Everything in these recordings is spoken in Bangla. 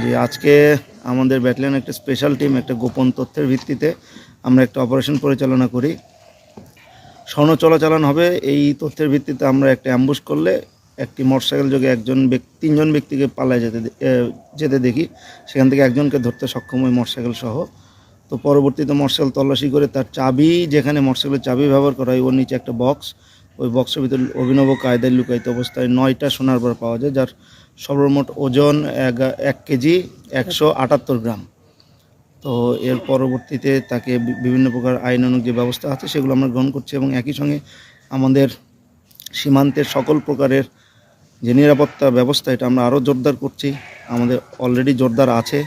যে আজকে আমাদের ব্যাটালিয়ন একটা স্পেশাল টিম একটা গোপন তথ্যের ভিত্তিতে আমরা একটা অপারেশন পরিচালনা করি। স্বর্ণ চোরাচালান হবে এই তথ্যের ভিত্তিতে আমরা একটা অ্যাম্বুশ করলে একটি মোটরসাইকেল যোগে তিনজন ব্যক্তিকে পালায় যেতে দেখি। সেখান থেকে একজনকে ধরতে সক্ষম হয় মোটরসাইকেল সহ। তো পরবর্তীতে মোটরসাইকেল তল্লাশি করে তার চাবি, যেখানে মোটরসাইকেলের চাবি ব্যবহার করা হয় ওর নিচে একটা বক্স, ওই বক্সের ভিতরে অভিনব কায়দায় লুকায়িত অবস্থায় 9টা সোনার বার পাওয়া যায়, যার সর্বমোট ওজন 1 কেজি 178 গ্রাম। তো এর পরবর্তীতে তাকে বিভিন্ন প্রকার আইনানুগ যে ব্যবস্থা আছে সেগুলো আমরা গ্রহণ করছি এবং একই সঙ্গে আমাদের সীমান্তের সকল প্রকারের যে নিরাপত্তা ব্যবস্থা এটা আমরা আরও জোরদার করছি। আমাদের অলরেডি জোরদার আছে।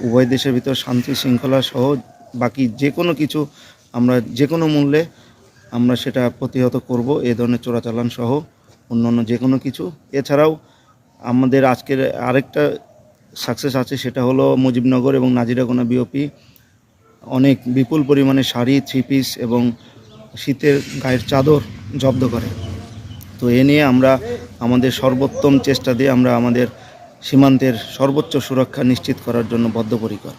উভয় দেশের ভিতর শান্তি শৃঙ্খলা সহ বাকি যে কোনো কিছু আমরা যে কোনো মূল্যে আমরা সেটা প্রতিহত করব, এ ধরনের চোরাচালান সহ অন্যান্য যে কোনো কিছু। এছাড়াও আমাদের আজকের আরেকটা সাকসেস আছে, সেটা হলো মুজিবনগর এবং নাজিরাগোনা বিওপি অনেক বিপুল পরিমাণে শাড়ি, 3 পিস এবং শীতের গায়ের চাদর জব্দ করে। তো এ নিয়ে আমরা আমাদের সর্বোত্তম চেষ্টা দিয়ে আমরা আমাদের সীমান্তের সর্বোচ্চ সুরক্ষা নিশ্চিত করার জন্য বদ্ধপরিকর।